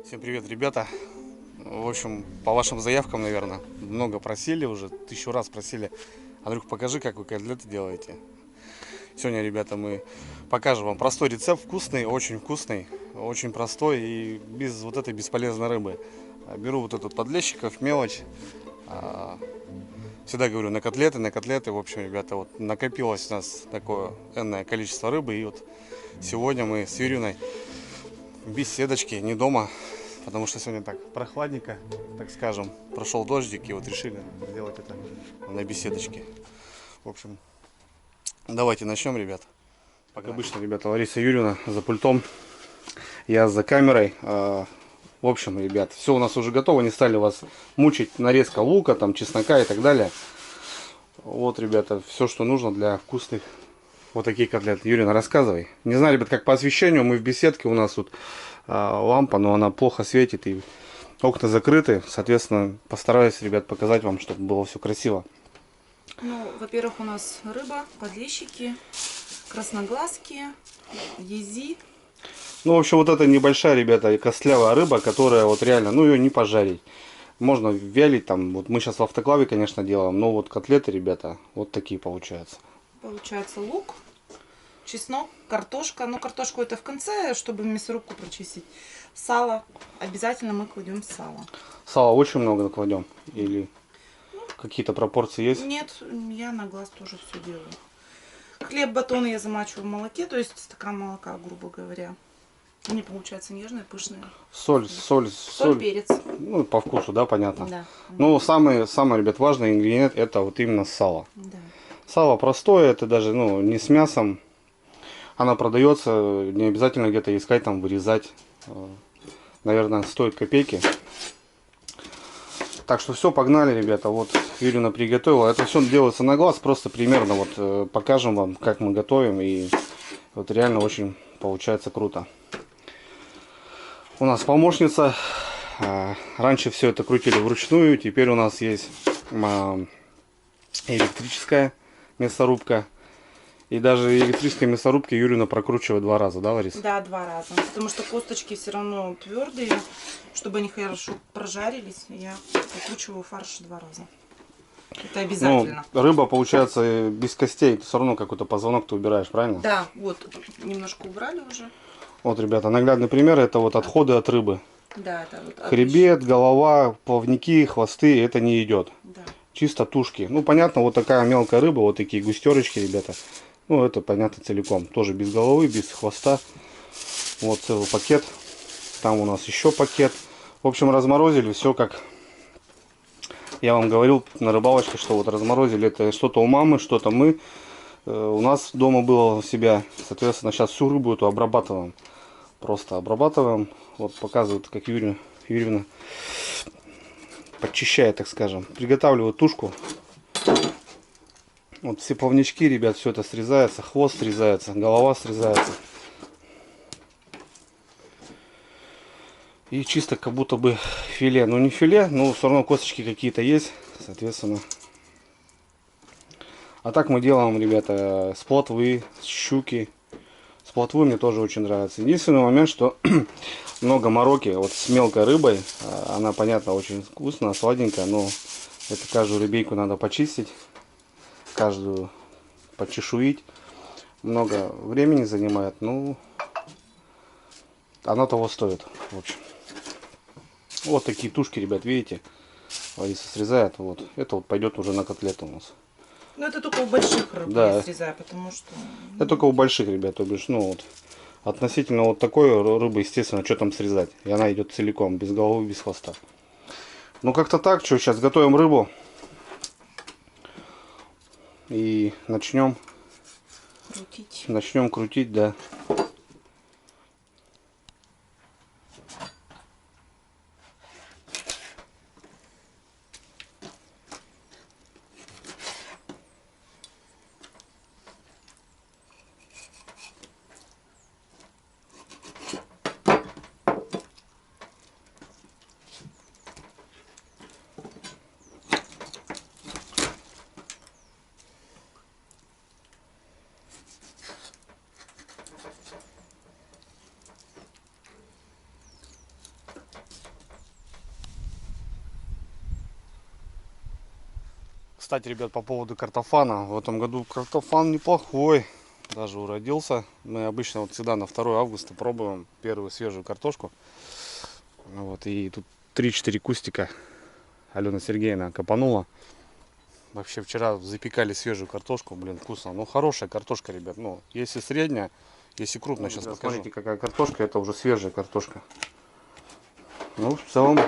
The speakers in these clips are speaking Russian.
Всем привет, ребята. В общем, по вашим заявкам, наверное, много просили уже, 1000 раз просили. Андрюх, покажи, как вы котлеты делаете. Сегодня, ребята, мы покажем вам простой рецепт, вкусный, очень простой и без вот этой бесполезной рыбы. Беру вот этот подлещиков, мелочь. Всегда говорю на котлеты, на котлеты. В общем, ребята, вот накопилось у нас такое энное количество рыбы. И вот сегодня мы с Юрьевной без сеточки, не дома, потому что сегодня так прохладненько, так скажем, прошел дождик, и вот решили сделать это на беседочке. В общем, давайте начнем, ребят. Как обычно, ребята, Лариса Юрьевна за пультом, я за камерой. В общем, ребят, все у нас уже готово, не стали вас мучить, нарезка лука, там, чеснока и так далее. Вот, ребята, все, что нужно для вкусных вот такие котлеты. Юрьевна, рассказывай. Не знаю, ребят, как по освещению, мы в беседке, у нас тут лампа, но она плохо светит и окна закрыты. Соответственно, постараюсь, ребят, показать вам, чтобы было все красиво. Ну, во-первых, у нас рыба, подлещики, красноглазки, ези. Ну, в общем, вот эта небольшая, ребята, костлявая рыба, которая вот реально, ну, ее не пожарить. Можно вялить там, вот мы сейчас в автоклаве, конечно, делаем, но вот котлеты, ребята, вот такие получаются. Получается лук, чеснок, картошка. Ну, картошку это в конце, чтобы мясорубку прочистить. Сало. Обязательно мы кладем сало. Сала очень много кладем? Или какие-то пропорции есть? Нет, я на глаз тоже все делаю. Хлеб, батон я замачиваю в молоке, то есть стакан молока, грубо говоря. Они получаются нежные, пышные. Соль, Перец. ну, по вкусу, да, понятно. Да. Ну, самый, ребят, важный ингредиент это вот именно сало. Да. Сало простое, это даже, ну, не с мясом. Она продается, не обязательно где-то искать, там, вырезать. Наверное, стоит копейки. Так что все, погнали, ребята. Вот Юрьевна приготовила. Это все делается на глаз, просто примерно вот покажем вам, как мы готовим. И вот реально очень получается круто. У нас помощница. Раньше все это крутили вручную, теперь у нас есть электрическая мясорубка. И даже электрической мясорубки Юрьевна прокручивает 2 раза, да, Лариса? Да, 2 раза. Потому что косточки все равно твердые. Чтобы они хорошо прожарились, я прокручиваю фарш 2 раза. Это обязательно. Ну, рыба получается без костей, все равно какой-то позвонок ты убираешь, правильно? Да, вот немножко убрали уже. Вот, ребята, наглядный пример, это вот отходы от рыбы. Да, это вот Хребет, голова, плавники, хвосты, это не идет. Да. Чисто тушки. Ну, понятно, вот такая мелкая рыба, вот такие густерочки, ребята. Ну, это понятно целиком. Тоже без головы, без хвоста. Вот целый пакет. Там у нас еще пакет. В общем, разморозили все как я вам говорил на рыбалочке, что вот разморозили. Это что-то у мамы, что-то мы. У нас дома было у себя. Соответственно, сейчас всю рыбу эту обрабатываем. Просто обрабатываем. Вот показывают, как Юрьевна подчищает, так скажем. Приготавливаю тушку. Вот все плавнички, ребят, все это срезается. Хвост срезается, голова срезается. И чисто как будто бы филе. Ну не филе, но все равно косточки какие-то есть. Соответственно. А так мы делаем, ребята, с плотвы, с щуки. С плотвы мне тоже очень нравится. Единственный момент, что много мороки вот с мелкой рыбой. Она, понятно, очень вкусная, сладенькая, но это каждую рыбейку надо почистить. Каждую почешуить. Много времени занимает, ну оно того стоит. В общем. Вот такие тушки, ребят, видите? Лариса срезает. Вот. Это вот пойдет уже на котлету у нас. Ну, это только у больших рыб да. я срезаю, потому что... Это только у больших, ребят, то бишь, ну вот. Относительно вот такой рыбы, естественно, что там срезать? И она идет целиком, без головы, без хвоста. Ну, как-то так. Что, сейчас готовим рыбу. И начнем крутить. Начнем крутить, да. Кстати, ребят, по поводу картофана. В этом году картофан неплохой. Даже уродился. Мы обычно вот всегда на 2 августа пробуем первую свежую картошку. Вот, и тут 3-4 кустика Алена Сергеевна копанула. Вообще вчера запекали свежую картошку. Блин, вкусно. Ну, хорошая картошка, ребят. Ну, если средняя, если крупная, сейчас покажу. Смотрите, какая картошка. Это уже свежая картошка. Ну, в целом,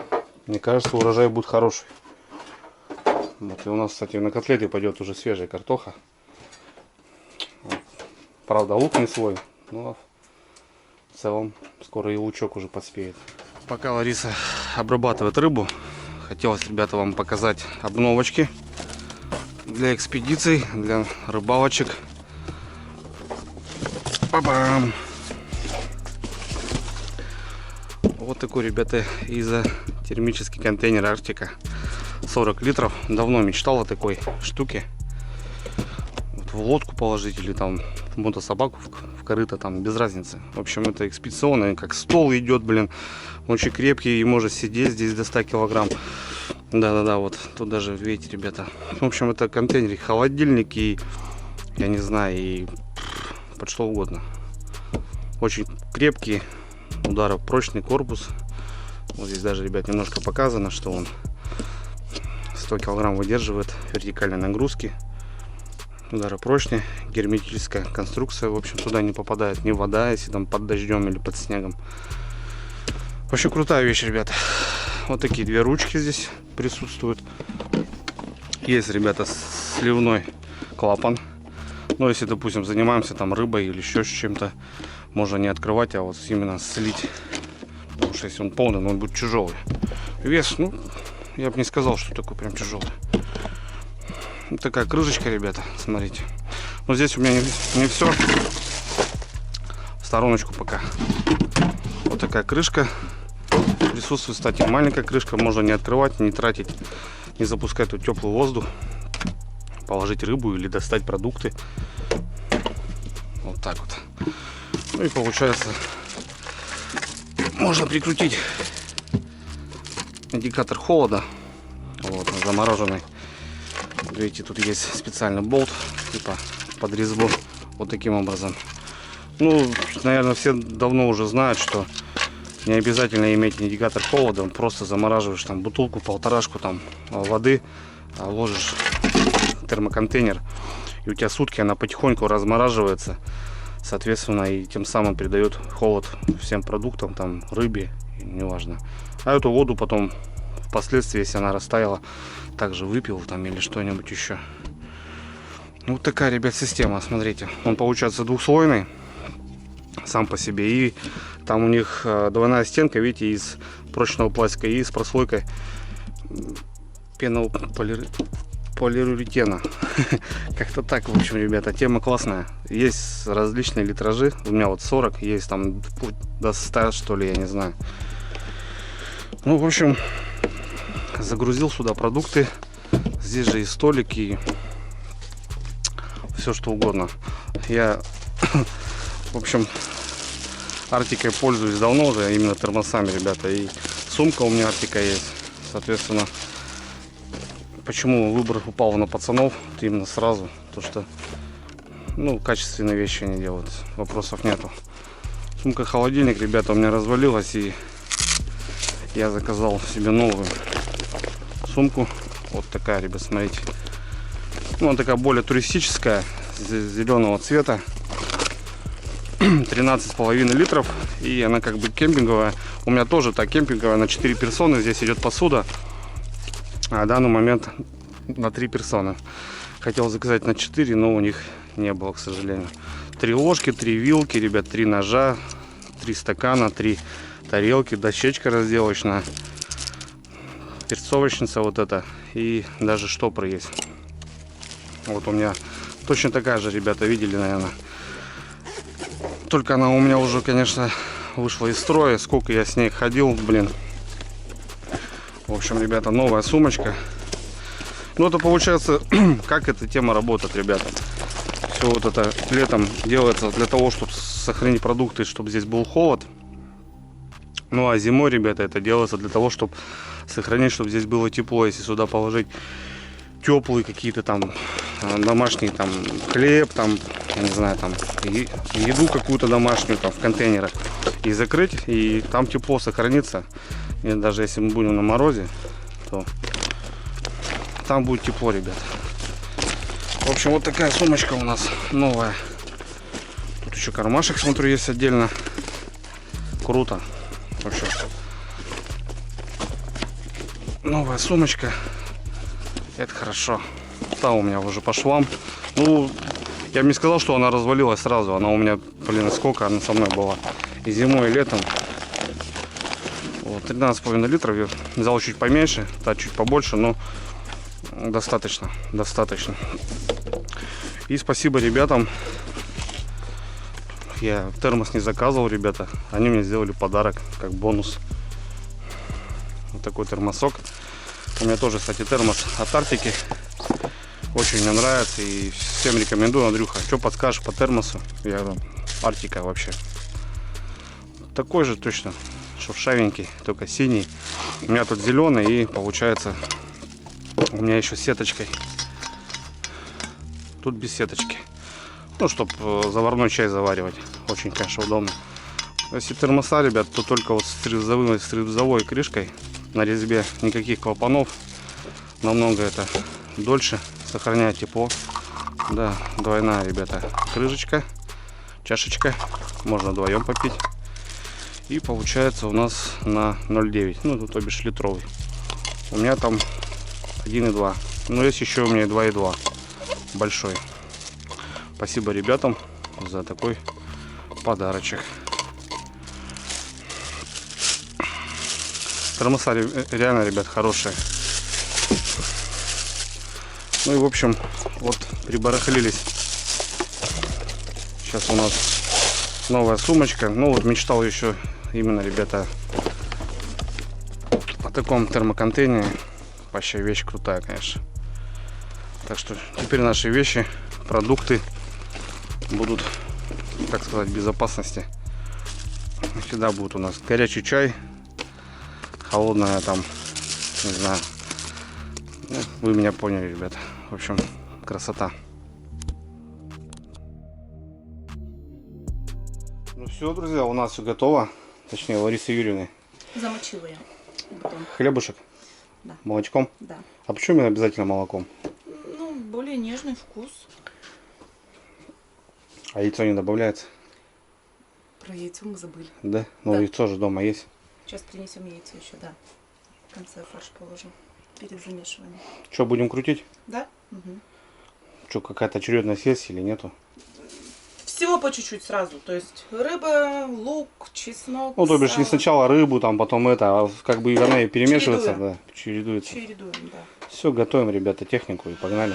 мне кажется, урожай будет хороший. Вот, и у нас, кстати, на котлеты пойдет уже свежая картоха. Вот. Правда, лук не свой, но в целом скоро и лучок уже поспеет. Пока Лариса обрабатывает рыбу, хотелось, ребята, вам показать обновочки для экспедиций, для рыбалочек. Па-бам! Вот такой, ребята, изотермический контейнер Арктика. 40 литров. Давно мечтал о такой штуке. Вот в лодку положить или там в мотособаку в корыто, там без разницы. В общем, это экспедиционный, как стол идет, блин. Очень крепкий и может сидеть здесь до 100 килограмм. Да-да-да, вот тут даже, видите, ребята. В общем, это контейнер, холодильник и, я не знаю, и под что угодно. Очень крепкий, ударопрочный корпус. Вот здесь даже, ребят, немножко показано, что он 100 килограмм выдерживает вертикальной нагрузки. Ударопрочный, герметическая конструкция. В общем, туда не попадает ни вода, если там под дождем или под снегом. Вообще крутая вещь, ребята. Вот такие 2 ручки здесь присутствуют. Есть, ребята, сливной клапан. Но если, допустим, занимаемся там рыбой или еще чем-то, можно не открывать, а вот именно слить. Потому что если он полный, он будет тяжелый. Вес, ну, я бы не сказал, что такой прям тяжелый. Вот такая крышечка, ребята, смотрите. Но здесь у меня не все. В стороночку пока. Вот такая крышка. Присутствует, кстати, маленькая крышка. Можно не открывать, не тратить, не запускать тут теплый воздух. Положить рыбу или достать продукты. Вот так вот. Ну и получается, можно прикрутить индикатор холода. Вот, замороженный. Видите, тут есть специальный болт, типа под резьбу. Вот таким образом. Ну, наверное, все давно уже знают, что не обязательно иметь индикатор холода. Просто замораживаешь там бутылку, полторашку там воды, ложишь в термоконтейнер, и у тебя сутки она потихоньку размораживается. Соответственно, и тем самым придает холод всем продуктам, там, рыбе, неважно. А эту воду потом, впоследствии, если она растаяла, также выпил там или что-нибудь еще. Вот такая, ребят, система, смотрите. Он получается двухслойный сам по себе. И там у них двойная стенка, видите, из прочного пластика и с прослойкой полиуретана. Как-то так, в общем, ребята, тема классная. Есть различные литражи. У меня вот 40, есть там до 100, что ли, я не знаю. Ну, в общем, загрузил сюда продукты. Здесь же и столик, и все что угодно. Я, в общем, Арктикой пользуюсь давно уже, именно термосами, ребята. И сумка у меня Арктика есть. Соответственно, почему выбор упал на пацанов именно сразу? То что, ну, качественные вещи они делают. Вопросов нету. Сумка-холодильник, ребята, у меня развалилась, и я заказал себе новую сумку. Вот такая, ребят, смотрите. Ну, она такая более туристическая, зеленого цвета. 13,5 литров. И она как бы кемпинговая. У меня тоже так кемпинговая на 4 персоны. Здесь идет посуда. А в данный момент на 3 персоны. Хотел заказать на 4, но у них не было, к сожалению. 3 ложки, 3 вилки, ребят, 3 ножа, 3 стакана, 3 тарелки, дощечка разделочная, перцовочница вот эта, и даже штопор есть. Вот у меня точно такая же, ребята, видели, наверное. Только она у меня уже, конечно, вышла из строя. Сколько я с ней ходил, блин. В общем, ребята, новая сумочка. Ну, это получается, как эта тема работает, ребята. Все вот это летом делается для того, чтобы сохранить продукты, чтобы здесь был холод. Ну, а зимой, ребята, это делается для того, чтобы сохранить, чтобы здесь было тепло. Если сюда положить теплые какие-то там домашние, там хлеб, там, я не знаю, там еду какую-то домашнюю там в контейнерах и закрыть, и там тепло сохранится. И даже если мы будем на морозе, то там будет тепло, ребят. В общем, вот такая сумочка у нас новая. Тут еще кармашек, смотрю, есть отдельно. Круто. В общем, новая сумочка. Это хорошо. Та у меня уже по швам. Ну, я бы не сказал, что она развалилась сразу. Она у меня, блин, сколько она со мной была. И зимой, и летом. Вот, 13,5 литров. Я взял чуть поменьше, та чуть побольше, но достаточно. Достаточно. И спасибо ребятам. Я термос не заказывал, ребята. Они мне сделали подарок, как бонус. Вот такой термосок. У меня тоже, кстати, термос от Арктики. Очень мне нравится и всем рекомендую. Андрюха, что подскажешь по термосу? Я говорю, Арктика вообще. Такой же точно, шуршавенький, только синий. У меня тут зеленый и получается у меня еще с сеточкой. Тут без сеточки. Ну, чтобы заварной чай заваривать. Очень, конечно, удобно. Если термоса, ребят, то только вот с шлюзовой крышкой на резьбе. Никаких клапанов. Намного это дольше сохраняет тепло. Да, двойная, ребята, крышечка, чашечка. Можно вдвоем попить. И получается у нас на 0,9. Ну, то бишь литровый. У меня там 1,2. Но есть еще у меня 2,2. Большой. Спасибо ребятам за такой подарочек. Термоса реально, ребят, хорошие. Ну и в общем, вот прибарахлились. Сейчас у нас новая сумочка. Ну вот мечтал еще именно, ребята, о таком термоконтейнере. Вообще вещь крутая, конечно. Так что теперь наши вещи, продукты будут, так сказать, в безопасности. Всегда будет у нас горячий чай, холодная там, не знаю. Ну, вы меня поняли, ребята. В общем, красота. Ну все, друзья, у нас все готово. Точнее, Ларисы Юрьевны. Замочила я. Потом. Хлебушек? Да. Молочком? Да. А почему именно обязательно молоком? Ну, более нежный вкус. А яйцо не добавляется? Про яйцо мы забыли. Да? Ну, Да. яйцо же дома есть. Сейчас принесем яйцо еще, да. В конце фарш положим. Перед замешиванием. Что, будем крутить? Да? Угу. Что, какая-то очередность есть или нету? Всего по чуть-чуть сразу. То есть рыба, лук, чеснок. Ну, то бишь не сало. сначала рыбу, там потом это, а как бы она и перемешивается, Чередуем. да, чередуется. Чередуем, да. Все, готовим, ребята, технику и погнали.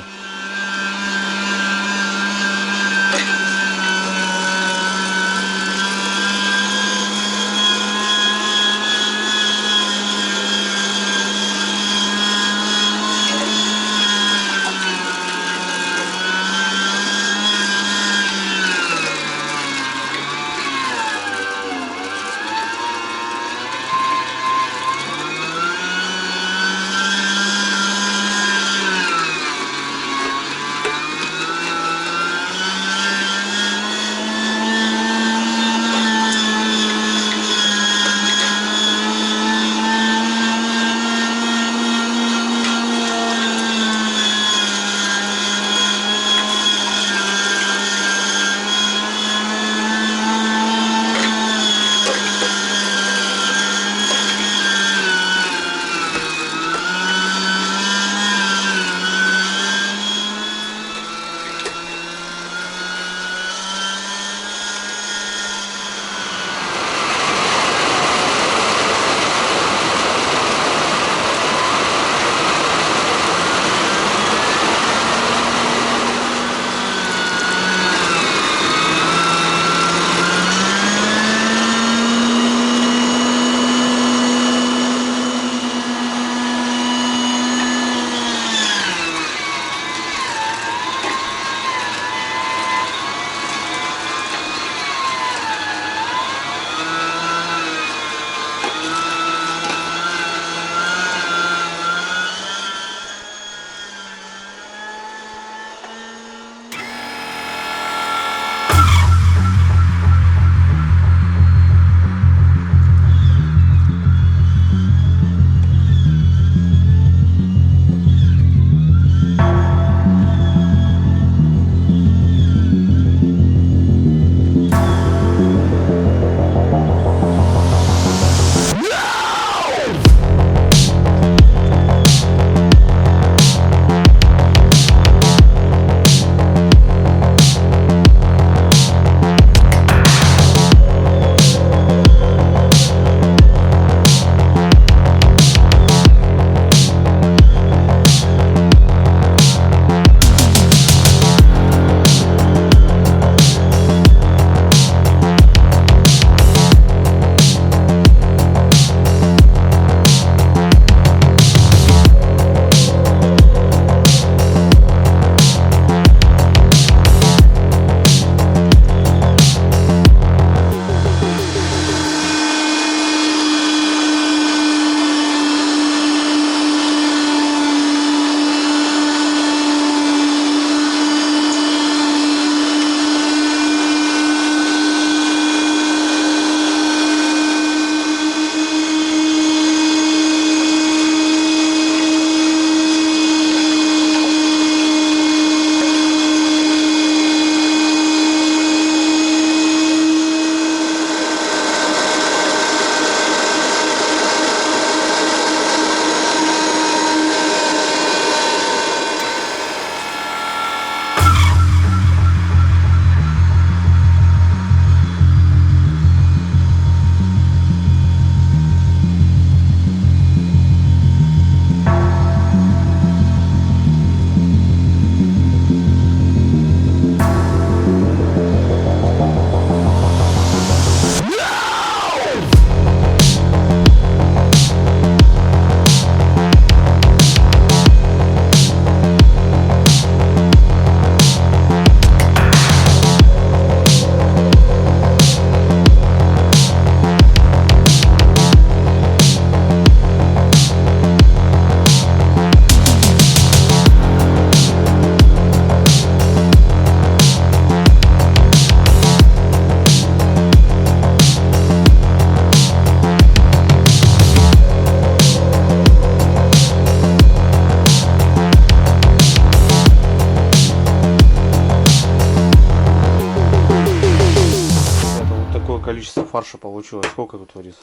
фарша получилось? Сколько тут варит?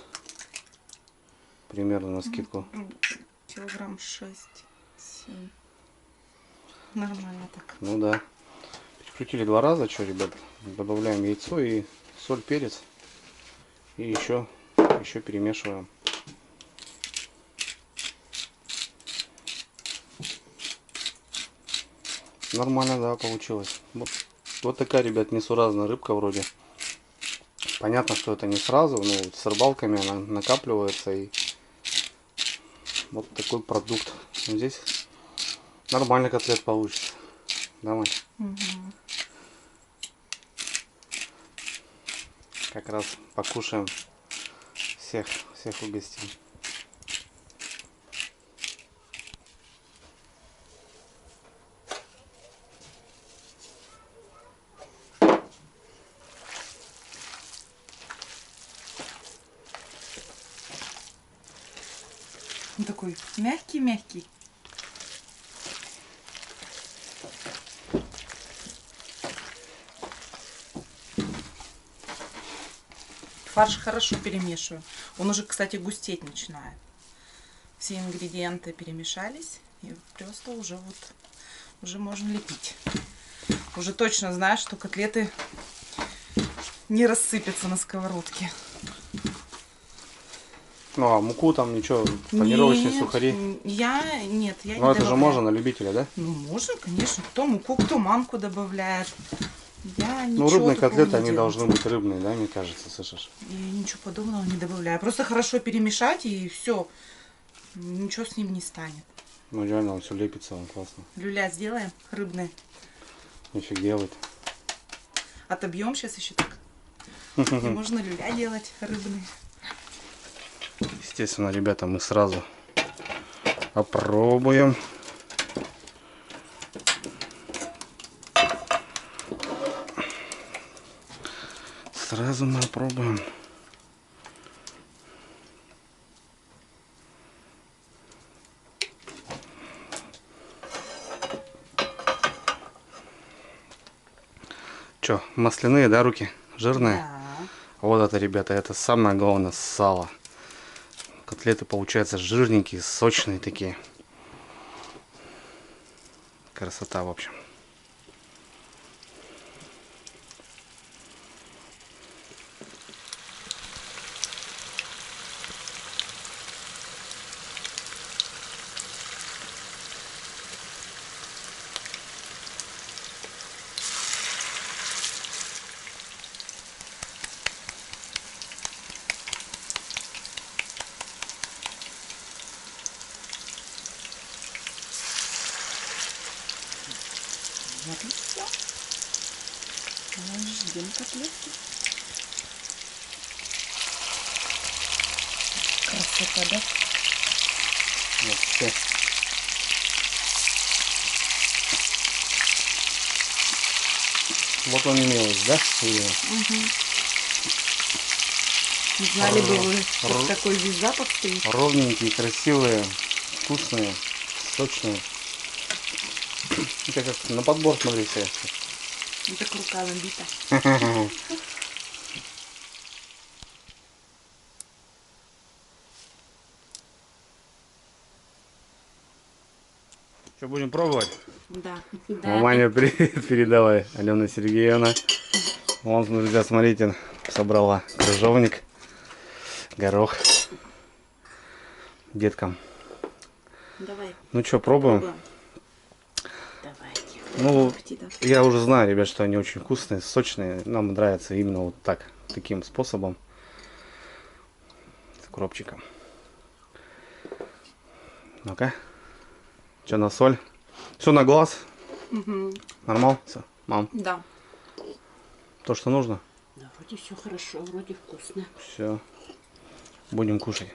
Примерно на скидку. Килограмм 6-7. Нормально так. Ну да. Перекрутили 2 раза. Что, ребят? Добавляем яйцо и соль, перец. И еще перемешиваем. Нормально, да, получилось. Вот такая, ребят, несуразная рыбка вроде. Понятно, что это не сразу, но вот с рыбалками она накапливается, и вот такой продукт. Здесь нормальный котлет получится. Давай. Угу. Как раз покушаем, всех угостим. Он такой мягкий-мягкий. Фарш хорошо перемешиваю. Он уже, кстати, густеть начинает. Все ингредиенты перемешались. И просто уже можно лепить. Уже точно знаешь, что котлеты не рассыпятся на сковородке. Ну а муку там ничего, панировочные Нет, сухари? Я не Ну это же добавляю. можно на любителя, да? Ну, можно, конечно. Кто муку, кто манку добавляет. Я Ну ничего рыбные такого котлеты, не они делаю. должны быть рыбные, да, мне кажется, слышишь? Я ничего подобного не добавляю. Просто хорошо перемешать, и все. Ничего с ним не станет. Ну реально, он все лепится, он классно. Люля сделаем рыбные. Нифиг делать. Отобьем сейчас еще так. И можно люля делать рыбные. Естественно, ребята, мы сразу опробуем. Сразу мы опробуем. Че, масляные, да, руки? Жирные? Да. Вот это, ребята, это самое главное, сало. Котлеты получаются жирненькие, сочные такие. Красота, в общем. Вот и все. Ждем котлетки. Красота, да? Вообще. Вот он имелось, да? Угу. Не знали бы вы, что такой весь запах стоит. Ровненькие, красивые, вкусные, сочные. Это как на подбор, смотрите. Ну так рука набита. Что, будем пробовать? Да. Маманя, привет передавай, Алена Сергеевна. Вон, друзья, смотрите, собрала крыжовник, горох деткам. Давай. Ну что, пробуем? Давайте. Ну, я уже знаю, ребят, что они очень вкусные, сочные. Нам нравится именно вот так, таким способом. С укропчиком. Ну-ка. Что, на соль? Все на глаз? Угу. Нормал? Все, мам? Да. То, что нужно? Да, вроде все хорошо, вроде вкусно. Все. Будем кушать.